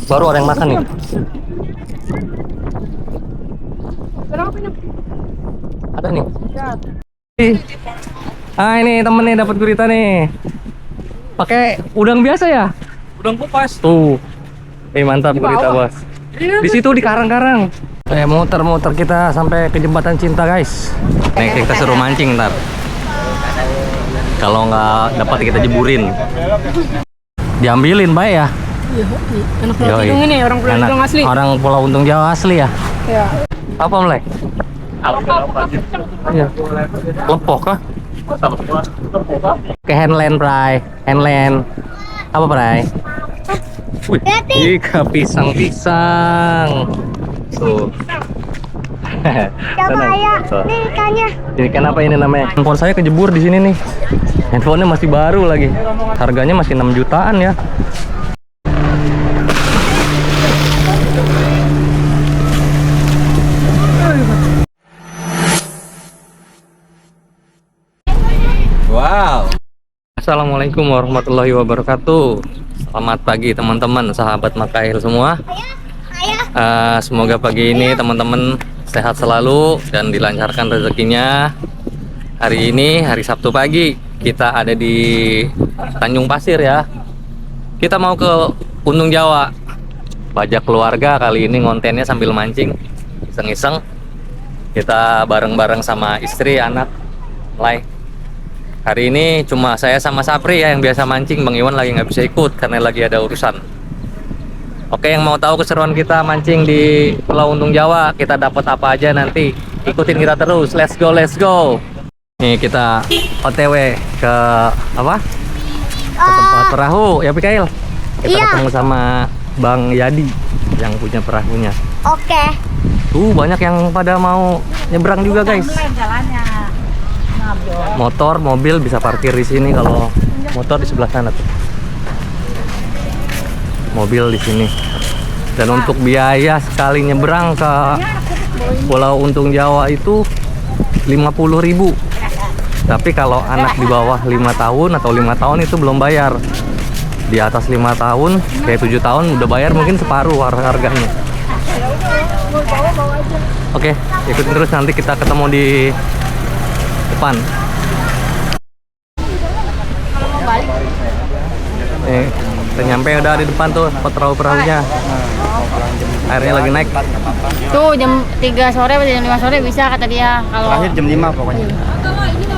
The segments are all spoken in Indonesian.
Baru ada yang makan nih. Ada nih. Ih. Ah ini temen nih dapat gurita nih. Pakai udang biasa ya? Udang kupas. Tuh. Mantap gurita bos. Di situ di karang-karang. Muter-muter kita sampai ke jembatan cinta guys. Nih kita suruh mancing ntar. Kalau nggak dapat kita jeburin. Diambilin baik ya. Iya, anak Pulau Tidung ini orang Pulau Tidung asli. Orang Pulau Untung Jawa asli ya. Iya. Apa mulai? Iya. Lepok kah? Ke handland, Bray. Handland. Apa, Bray? Wih, ikan pisang-pisang. Tuh. Coba ya, nih ikannya. Ini ikan apa ini namanya? Handphone saya kejebur di sini nih. Handphonenya masih baru lagi. Harganya masih 6 jutaan ya. Wow. Assalamualaikum warahmatullahi wabarakatuh. Selamat pagi teman-teman, sahabat Makail semua. Semoga pagi ini teman-teman sehat selalu dan dilancarkan rezekinya. Hari ini hari Sabtu pagi, kita ada di Tanjung Pasir ya. Kita mau ke Untung Jawa. Bajak keluarga kali ini kontennya sambil mancing, iseng-iseng. Kita bareng-bareng sama istri, anak, Lai. Hari ini cuma saya sama Sapri ya yang biasa mancing. Bang Iwan lagi nggak bisa ikut karena lagi ada urusan. Oke, yang mau tahu keseruan kita mancing di Pulau Untung Jawa, kita dapat apa aja nanti, ikutin kita terus. Let's go, let's go. Nih kita OTW ke apa? Ke tempat perahu ya, Pikail. Kita ketemu sama Bang Yadi yang punya perahunya. Oke. Tuh banyak yang pada mau nyebrang juga guys. Motor, mobil bisa parkir di sini. Kalau motor di sebelah sana tuh. Mobil di sini. Dan untuk biaya sekali nyebrang ke Pulau Untung Jawa itu 50.000. Tapi kalau anak di bawah 5 tahun atau 5 tahun itu belum bayar. Di atas 5 tahun, kayak 7 tahun udah bayar mungkin separuh harganya. Oke, ikutin terus, nanti kita ketemu di depan. Kita nyampe udah di depan tuh perahu-perahunya. Airnya lagi naik. Tuh jam 3 sore atau jam 5 sore bisa kata dia. Kalau Terakhir jam 5 pokoknya.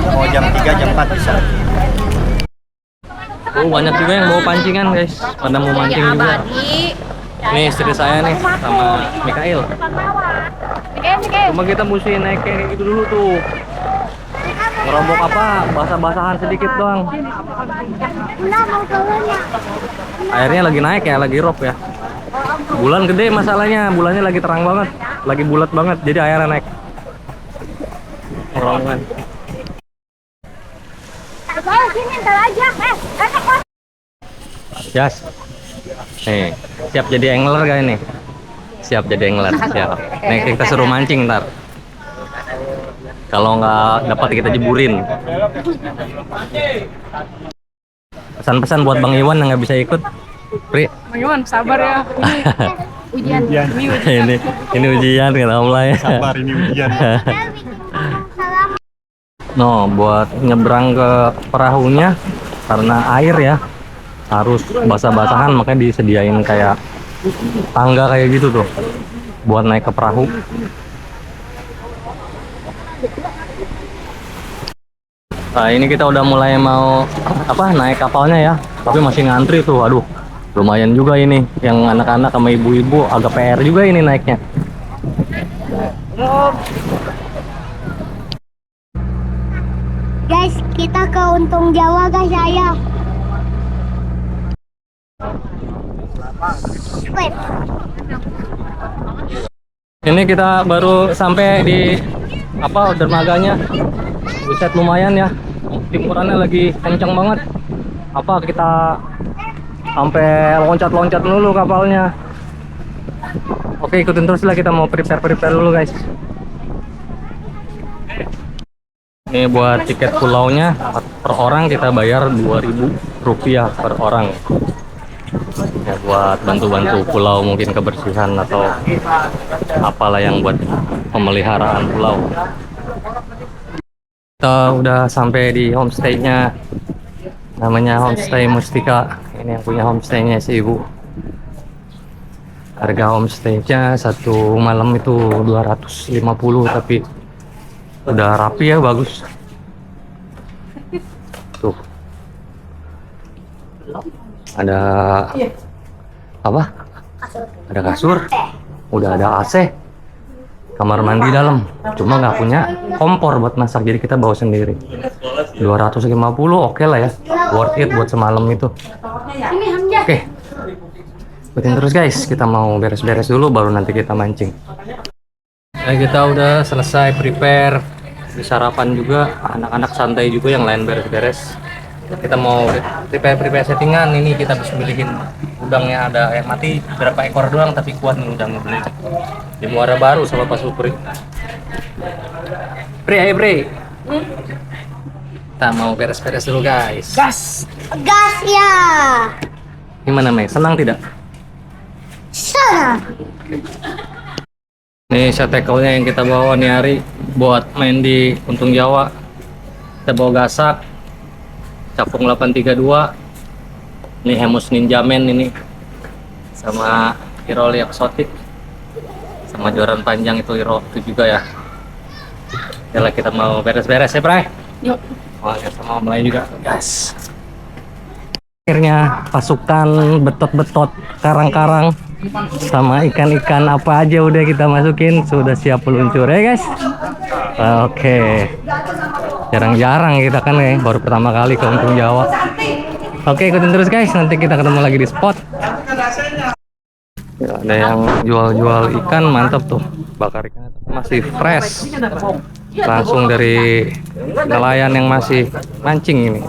Mau jam 3, jam 4 bisa. Banyak juga yang bawa pancingan guys. Pada mau mancing juga. Nih istri saya nih sama Mikail. Cuma kita mesti naik kayak gitu dulu tuh. Ngerombok apa? Basah-basahan sedikit doang. Airnya lagi naik ya, lagi rob ya. Bulan gede masalahnya, bulannya lagi terang banget, lagi bulat banget, jadi airnya naik. Rombongan. Jas. Siap jadi angler gak ini? Siap jadi angler, siap. Nih kita suruh mancing ntar. Kalau nggak dapat kita jeburin. Pesan-pesan buat Bang Iwan yang nggak bisa ikut, Pri. Bang Iwan sabar ya. Ujian. Ini ujian kata Allah ya. Sabar, ini ujian. No, buat nyebrang ke perahunya karena air ya harus basah-basahan, makanya disediain kayak tangga kayak gitu tuh buat naik ke perahu. Nah ini kita udah mulai mau naik kapalnya ya, tapi masih ngantri tuh. Aduh, lumayan juga ini, yang anak-anak sama ibu-ibu agak PR juga ini naiknya. Guys, kita ke Untung Jawa guys, ayo. Wait. Ini kita baru sampai di dermaganya. Buset, lumayan ya, timurannya lagi kencang banget. Kita sampai loncat-loncat dulu kapalnya. Oke, ikutin terus lah, kita mau prepare dulu guys. Ini buat tiket pulaunya per orang kita bayar Rp2.000 per orang. ya buat bantu-bantu pulau, mungkin kebersihan atau apalah yang buat pemeliharaan pulau. Kita udah sampai di homestay-nya, namanya Homestay Mustika. Ini yang punya homestay-nya si ibu. Harga homestay-nya satu malam itu 250, tapi udah rapi ya, bagus. Tuh. Ada apa? Ada kasur, udah ada AC, kamar mandi dalam. Cuma nggak punya kompor buat masak, jadi kita bawa sendiri. 250 oke lah ya, worth it buat semalam itu. Oke, ikutin terus guys, kita mau beres-beres dulu baru nanti kita mancing. Nah, kita udah selesai prepare, sarapan juga, anak-anak santai juga, yang lain beres-beres. Kita mau prepare settingan. Ini kita bisa milihin udangnya, ada yang mati berapa ekor doang tapi kuat nih udangnya, beli di Muara Baru sama Pak Supri. Ayo Bre, kita mau beres-beres dulu guys. Gas ya. Gimana Mei, senang tidak? Sana. Nih shot tackle-nya yang kita bawa nih hari buat main di Untung Jawa. Kita bawa gasak, capung 832, ini Hemus Ninja Man ini, sama Iroli eksotik, sama joran panjang itu Hero itu juga ya. Yalah, kita mau beres-beres ya Bray. Yuk. Oh, ya, sama om lain juga guys. Akhirnya pasukan betot-betot, karang-karang sama ikan-ikan apa aja udah kita masukin, sudah siap meluncur ya guys. Oke, jarang-jarang kita kan ya, baru pertama kali ke Untung Jawa. Oke, ikutin terus guys, nanti kita ketemu lagi di spot. Ya, ada yang jual-jual ikan, mantap tuh, bakar ikan masih fresh, langsung dari nelayan yang masih mancing ini.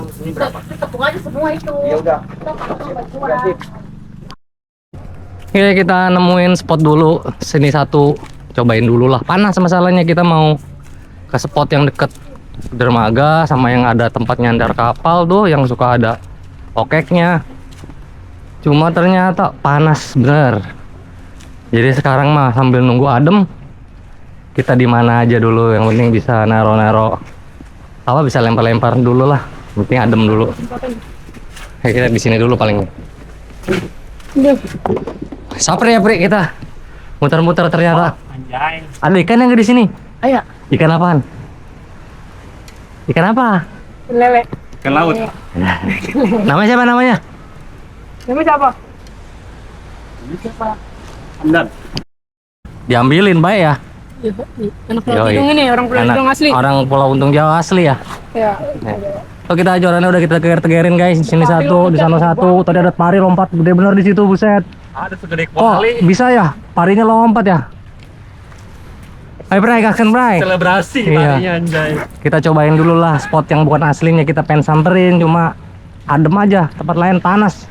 Oke, kita nemuin spot dulu, sini satu, cobain dulu lah. Panas masalahnya, kita mau ke spot yang deket dermaga sama yang ada tempat nyandar kapal tuh, yang suka ada okeknya. Cuma ternyata panas bener. Jadi sekarang mah sambil nunggu adem, kita di mana aja dulu, yang penting bisa naro-naro apa, bisa lempar-lempar dulu lah, yang penting adem dulu. Oke, kita di sini dulu paling. Saper ya Pri, kita muter-muter ternyata. Anjay. Ada ikan yang di sini. Ayo. Ikan apaan? Ikan apa? Lele. Ikan laut. Namanya siapa namanya? Ini siapa? Andan. Diambilin baik ya. Anak Pulau Yoi. Tidung ini, orang Pulau Anak Tidung asli. Orang Pulau Untung Jawa asli ya. Ya. Oh, kita jorannya udah kita tegerin guys. Di sini satu, di sana satu. Tadi ada pari lompat gede bener di situ, buset. Ada segede Oh, bisa ya? Parinya lompat ya? Ayo Bray, action Bray. Selebrasi Iya. parinya anjay. Kita cobain dulu lah spot yang bukan aslinya, kita pengen samperin, cuma adem aja, tempat lain panas.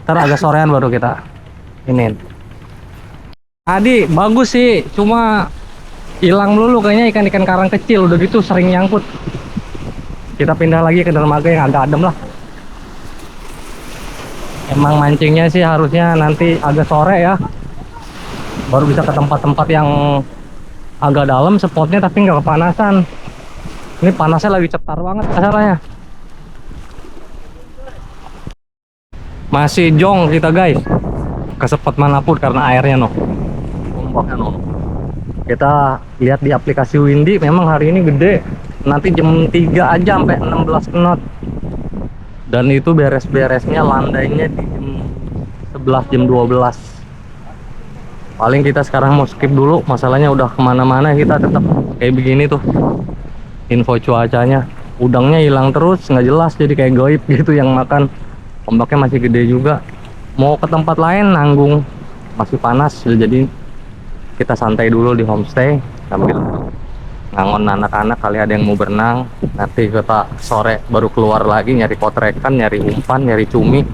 Ntar agak sorean baru kita ini. Tadi bagus sih, cuma hilang dulu kayaknya ikan-ikan karang kecil, udah gitu sering nyangkut. Kita pindah lagi ke dermaga yang agak adem lah. Emang mancingnya sih harusnya nanti agak sore ya, baru bisa ke tempat-tempat yang agak dalam spotnya tapi nggak kepanasan. Ini panasnya lagi cetar banget masalahnya. Masih jong kita guys ke spot manapun karena airnya no, ombaknya no. Kita lihat di aplikasi Windy, memang hari ini gede, nanti jam 3 aja sampai 16 knot. Dan itu beres-beresnya landainya di jam 11, jam 12. Paling kita sekarang mau skip dulu, masalahnya udah kemana-mana, kita tetap kayak begini tuh info cuacanya. Udangnya hilang terus, nggak jelas, jadi kayak goib gitu yang makan. Ombaknya masih gede juga. Mau ke tempat lain nanggung, masih panas, jadi kita santai dulu di homestay sambil ngangon anak-anak, kali ada yang mau berenang. Nanti kita sore baru keluar lagi nyari potrekan, nyari umpan, nyari cumi,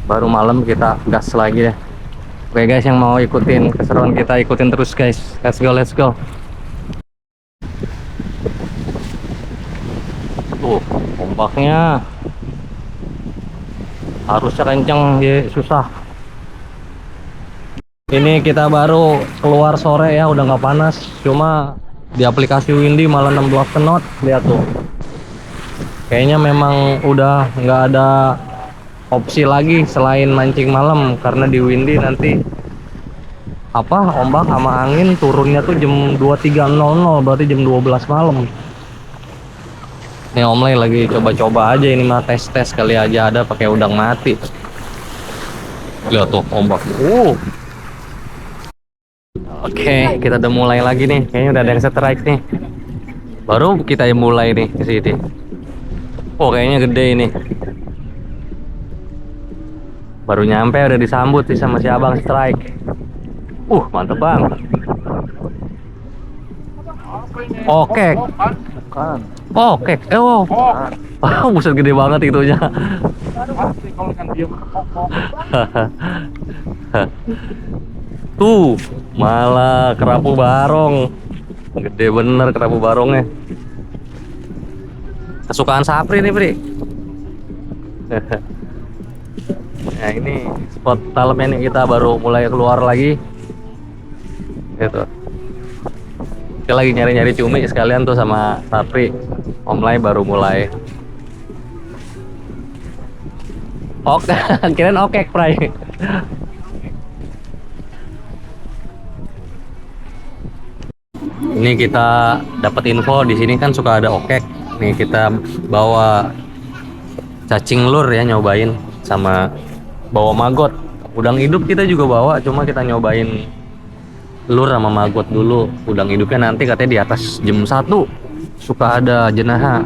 baru malam kita gas lagi deh. Oke guys, yang mau ikutin keseruan kita ikutin terus guys. Let's go, let's go. Tuh ombaknya Arusnya kenceng ya, susah. Ini kita baru keluar sore ya, udah nggak panas. Cuma di aplikasi Windy malah 16 knot. Lihat tuh. Kayaknya memang udah nggak ada opsi lagi selain mancing malam, karena di Windy nanti ombak sama angin turunnya tuh jam 23.00, berarti jam 12 malam. Ini Om Lay lagi coba-coba aja, ini mah tes kali aja ada pakai udang mati. Lihat tuh ombak. Oke, kita udah mulai lagi nih. Kayaknya udah ada yang strike nih. Baru kita yang mulai nih ke sini. Oh, kayaknya gede ini. Baru nyampe udah disambut sih sama si abang strike. Mantep banget. Oke. Bukan. Oke. Buset gede banget itunya. Tuh, malah kerapu barong. Gede bener kerapu barongnya. Kesukaan Sapri nih, Pri. Nah, ini spot dalamnya nih, kita baru mulai keluar lagi. Gitu. Kita lagi nyari-nyari cumi sekalian tuh sama Sapri. Om Lay baru mulai. Oke, kirain okek, Pray. Ini kita dapat info di sini kan suka ada okek. Nih kita bawa cacing lur ya, nyobain sama bawa maggot. Udang hidup kita juga bawa, cuma kita nyobain lur sama maggot dulu. Udang hidupnya nanti katanya di atas jam 1 suka ada jenaha.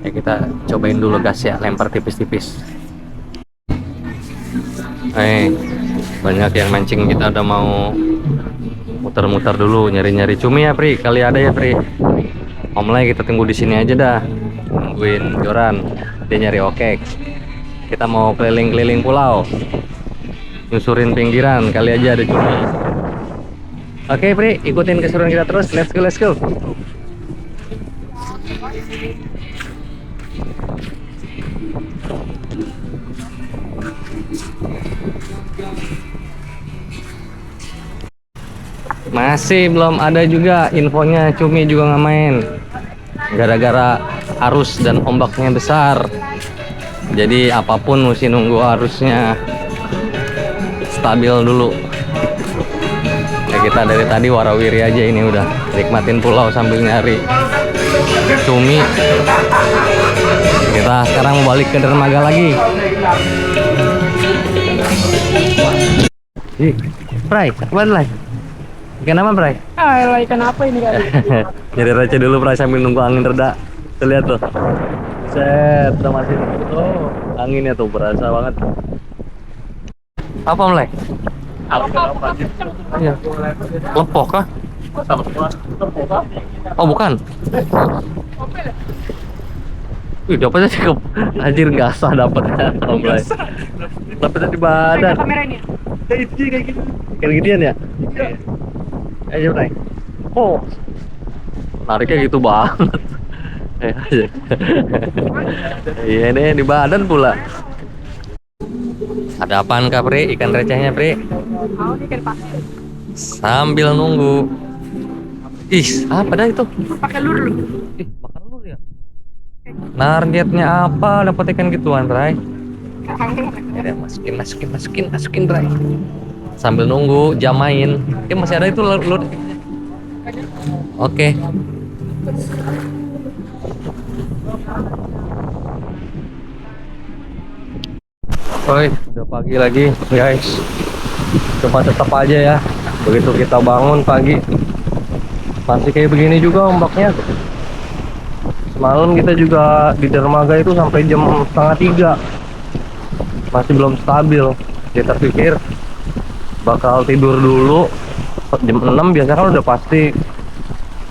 Ya kita cobain dulu gas ya, lempar tipis-tipis. Banyak yang mancing, kita udah mau muter-muter dulu nyari-nyari cumi ya, Pri. Kali ada ya, Pri. Om Lay kita tunggu di sini aja dah. Nungguin Joran. Dia nyari okek. Kita mau keliling-keliling pulau. Nyusurin pinggiran, kali aja ada cumi. Oke, Pri, ikutin keseruan kita terus. Let's go, let's go. Masih belum ada juga infonya, cumi juga nggak main gara-gara arus dan ombaknya besar. Jadi apapun mesti nunggu arusnya stabil dulu. Ya kita dari tadi warawiri aja, ini udah nikmatin pulau sambil nyari cumi. Kita sekarang mau balik ke dermaga lagi. Pray, kemana lagi? Ikan apa, Pray? Ikan apa ini kali? Jadi receh dulu, Pray, sambil nunggu angin reda. Tuh lihat tuh. Set, udah masih tuh. Anginnya tuh berasa banget. Apa, Mlek? Iya. Lepok kah? Oh, bukan. Wih, dapetnya cukup. Anjir, nggak sah dapetnya. Oh, Mlek. Dapetnya di badan. Kameranya. Kayak gitu. Kayak ginian ya? Ayo, Bray. Oh, nariknya gitu banget. Iya nih, di badan pula. Ada apaan kah, Pri? Ikan recehnya, Pri? Ikan pasir. Sambil nunggu. Ih, apa dah itu? Pakai lur. Makan lur ya? Targetnya apa? Dapat ikan gituan, Bray? Ya, masukin, Bray. Sambil nunggu jam main. Masih ada itu lur. Oke. Oi, udah pagi lagi, guys. Coba tetap aja ya. Begitu kita bangun pagi, masih kayak begini juga ombaknya. Semalam kita juga di dermaga itu sampai jam 2:30. Masih belum stabil. Kita pikir bakal tidur dulu jam 6, biasanya kan udah pasti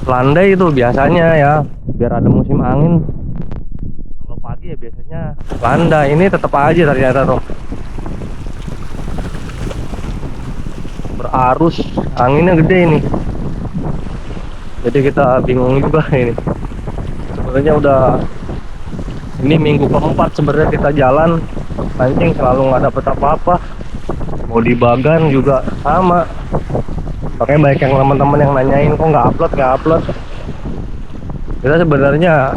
landai itu biasanya ya, biar ada musim angin. Kalau pagi ya biasanya landai, ini tetap aja ternyata tuh berarus, anginnya gede ini. Jadi kita bingung juga ini. Sebenarnya udah ini minggu keempat sebenarnya kita jalan, mancing selalu nggak dapet apa-apa. Mau di Bagan juga sama. Makanya banyak yang teman-teman yang nanyain kok nggak upload. Kita sebenarnya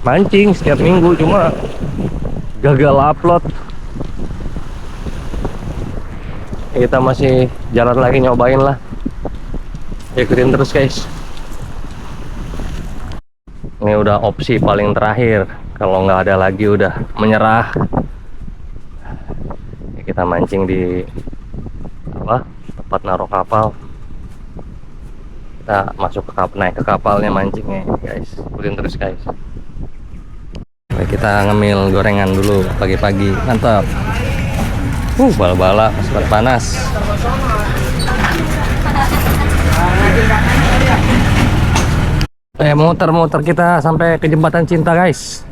mancing setiap minggu, cuma gagal upload. Kita masih jalan lagi, nyobain lah. Ikutin terus guys. Ini udah opsi paling terakhir. Kalau nggak ada lagi udah menyerah. Ya, kita mancing di tempat naruh kapal. Kita masuk ke kapal, naik ke kapalnya mancingnya guys. Ikutin terus guys. Oke, kita ngemil gorengan dulu pagi-pagi, mantap. Bala-bala sempat panas. Muter-muter kita sampai ke jembatan cinta guys.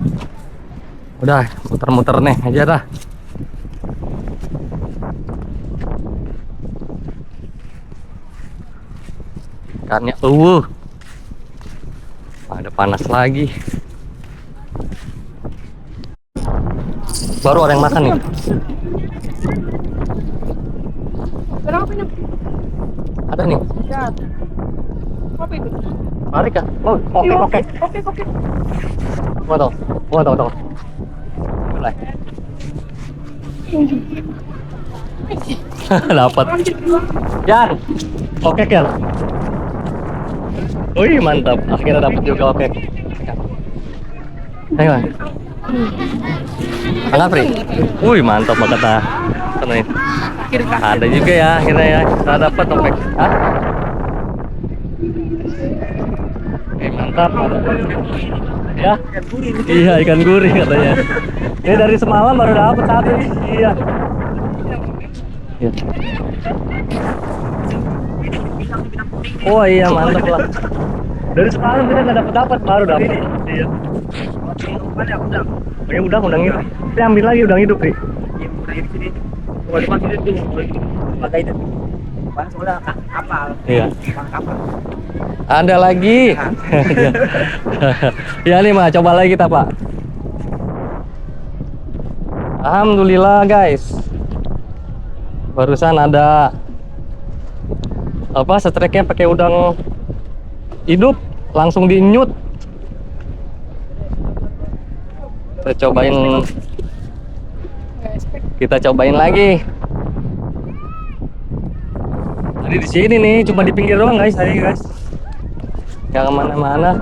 Udah muter-muter nih aja dah. Ikannya ada panas lagi. Baru ada yang makan nih. Ada nih. Mari kah? Oke. Tunggu. Mulai. Dapat. Jan. Oke kan? Wih mantap. Akhirnya dapat juga oke. Ayo. Anggap Pri. Wih mantap banget ah. Ada juga ya akhirnya ya. Kita dapat topek. Hah? Mantap. Ya. Iya ikan gurih katanya. Ini dari semalam baru dapat satu. Iya. Oh iya mantap lah. Dari semalam kita nggak dapat baru dapat. Iya. Oke udang hidup. Kita ambil lagi udang hidup nih. Iya. Ada lagi. Ya nih mah coba lagi kita Pak. Alhamdulillah guys. Barusan ada setreknya pakai udang hidup, langsung dinyut. Kita cobain lagi. Tadi di sini nih, cuma di pinggir doang guys, nggak kemana-mana.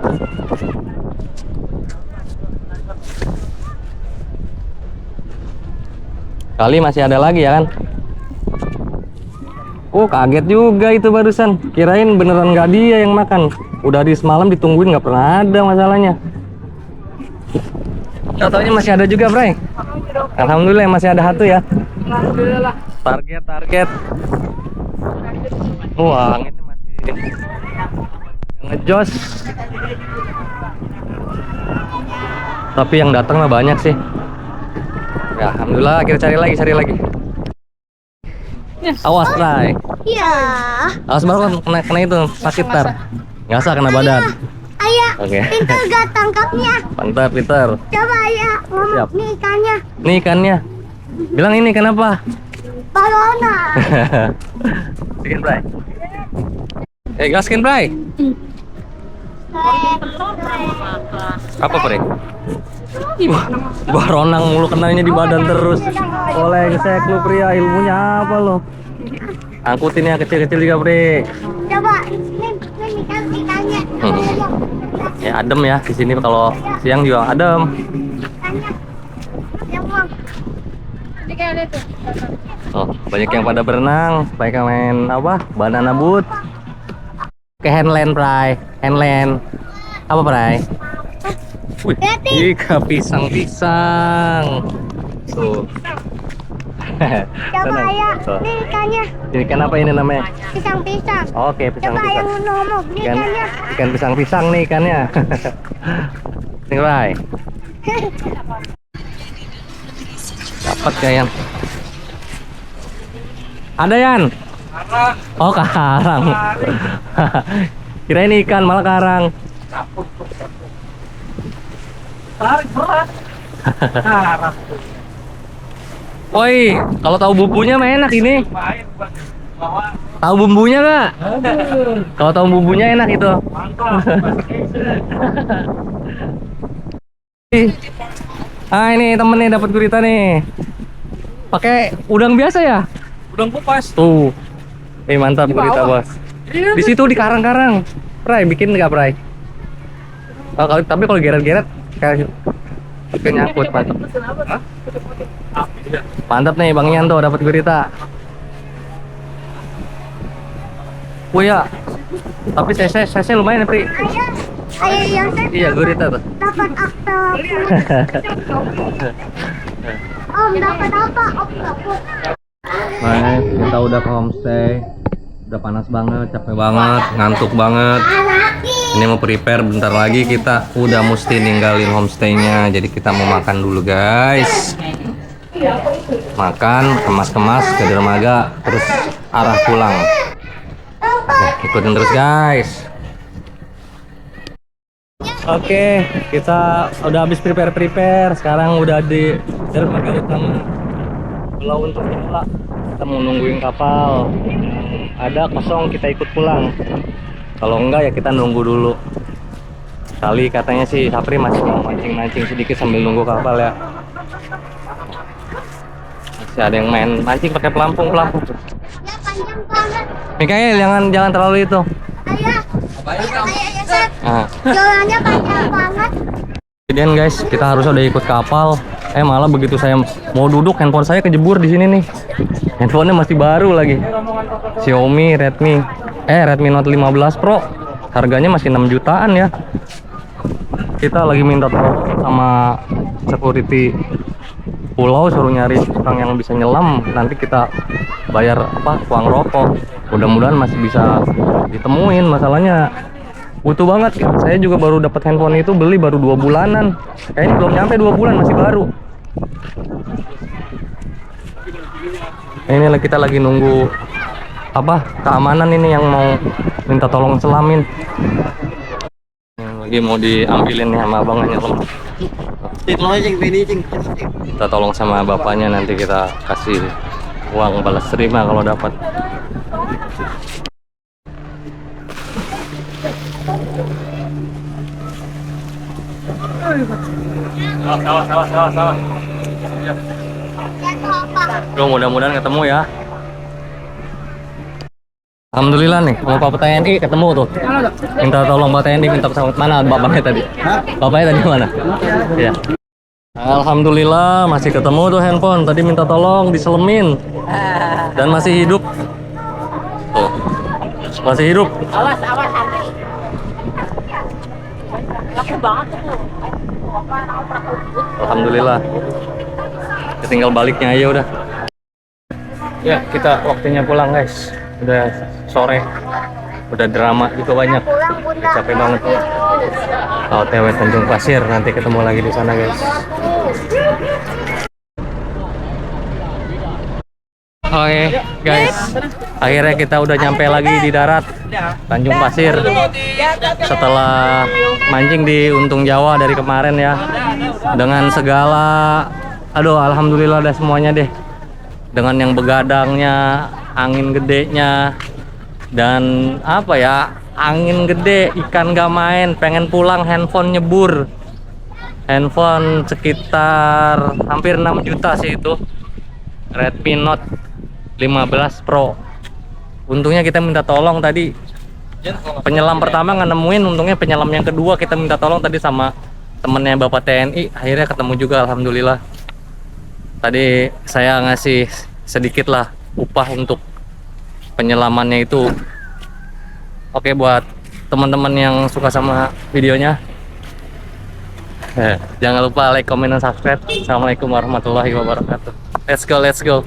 Kali masih ada lagi ya kan? Kaget juga itu barusan. Kirain beneran nggak dia yang makan. Udah di semalam ditungguin nggak pernah ada masalahnya. Taunya masih ada juga, Bray. Alhamdulillah masih ada satu ya. Alhamdulillah. Target. Wah, ini masih ngejos. Tapi yang datang mah banyak sih. Ya, alhamdulillah kita cari lagi. Awas, Bray. Iya. Awas baru kena itu sakit tar. Nggak usah kena badan. Ayah, Oke. pintar gak tangkapnya? Mantap, pintar. Coba ayah ngomong. Siap. Nih ikannya. Nih ikannya. Bilang ini kenapa? Corona. Bikin, Bray. Gaskin, Bray. Apa, Bray? Wah, ronang mulu kenanya di badan terus. Oleh gesek lu pria, ilmunya apa lo? Angkutin yang kecil-kecil juga, Bre. Coba, nih ikannya. Ya adem ya di sini, kalau siang juga adem. Oh, banyak yang pada berenang, banyak yang main banana boat. Ke handland, Bray. Handland. Apa, Bray? Wih, ikan pisang. Tuh. Coba ayah, nih ikannya. Ikan apa ini namanya? Pisang-pisang. Oke, Coba ayah pisang-pisang. ngomong, nih ikannya. Ikan pisang-pisang nih ikannya. Nih, Bray. Dapat gak, Yan? Ada, Yan? Oh, karang. Kirain ikan, malah karang. Woi, kalau tahu bumbunya mah enak ini. Tahu bumbunya nggak? Kalau tahu bumbunya enak itu. Ah ini temen nih dapat gurita nih. Pakai udang biasa ya? Udang kupas. Tuh. Mantap gurita bos. Di situ di karang-karang. Pray, bikin nggak Pray? Oh, tapi kalau geret-geret kayak nyangkut mantap. Mantap nih Bang Ian tuh dapat gurita. Oh ya. Tapi saya lumayan ya, Pri. Ayah Yosef Iya, gurita tuh. dapat oktopus. Om dapat apa? Oktopus. Nah, kita udah ke homestay. Udah panas banget, capek banget, ngantuk banget. Ini mau prepare bentar lagi kita udah mesti ninggalin homestaynya. Jadi kita mau makan dulu guys. Makan, kemas-kemas ke dermaga, terus arah pulang. Oke, ikutin terus guys. Oke, kita udah habis prepare. Sekarang udah di dermaga utama Pulau Untung Jawa. Kita mau nungguin kapal. Ada kosong kita ikut pulang. Kalau enggak ya kita nunggu dulu. Kali katanya sih Sapri masih mau mancing-mancing sedikit sambil nunggu kapal ya. Masih ada yang main mancing pakai pelampung. Ya panjang banget. Mikael jangan terlalu itu. Ayah. Ayah Yosef. Nah. Jalannya panjang banget. Kemudian guys, kita harus udah ikut kapal. Malah begitu saya mau duduk, handphone saya kejebur di sini nih. Handphonenya masih baru lagi. Xiaomi Redmi Note 15 Pro. Harganya masih 6 jutaan ya. Kita lagi minta tolong sama security pulau, suruh nyari orang yang bisa nyelam. Nanti kita bayar uang rokok. Mudah-mudahan masih bisa ditemuin. Masalahnya butuh banget. Saya juga baru dapat handphone itu, beli baru 2 bulanan. Kayaknya belum nyampe 2 bulan, masih baru. Ini kita lagi nunggu keamanan ini yang mau minta tolong selamin. Lagi mau diambilin nih sama abangnya nyelam. Kita tolong sama bapaknya, nanti kita kasih uang balas terima kalau dapat. Salah. Bro, mudah-mudahan ketemu ya. Alhamdulillah nih, mau Bapak TNI ketemu tuh. Minta tolong Bapak TNI, minta pesawat. Mana bapaknya tadi? Bapaknya tadi mana? Iya. Alhamdulillah masih ketemu tuh handphone. Tadi minta tolong diselemin. Dan masih hidup. Tuh. Masih hidup. Awas Andri. Laku banget tuh. Alhamdulillah. Tinggal baliknya aja udah. Ya, kita waktunya pulang guys. Udah sore. Udah drama juga banyak. Udah capek banget. OTW Tanjung Pasir, nanti ketemu lagi di sana guys. Oke guys, akhirnya kita udah nyampe lagi di darat Tanjung Pasir. Setelah mancing di Untung Jawa dari kemarin ya, dengan segala, alhamdulillah udah semuanya deh. Dengan yang begadangnya, angin gedenya, dan angin gede, ikan gak main, pengen pulang, handphone nyebur. Handphone sekitar hampir 6 juta sih itu, Redmi Note 15 Pro. Untungnya kita minta tolong tadi, penyelam pertama nggak nemuin, untungnya penyelam yang kedua kita minta tolong tadi sama temennya Bapak TNI, akhirnya ketemu juga alhamdulillah. Tadi saya ngasih sedikit lah upah untuk penyelamannya itu. Oke, buat teman-teman yang suka sama videonya, jangan lupa like, comment, dan subscribe. Assalamualaikum warahmatullahi wabarakatuh. Let's go.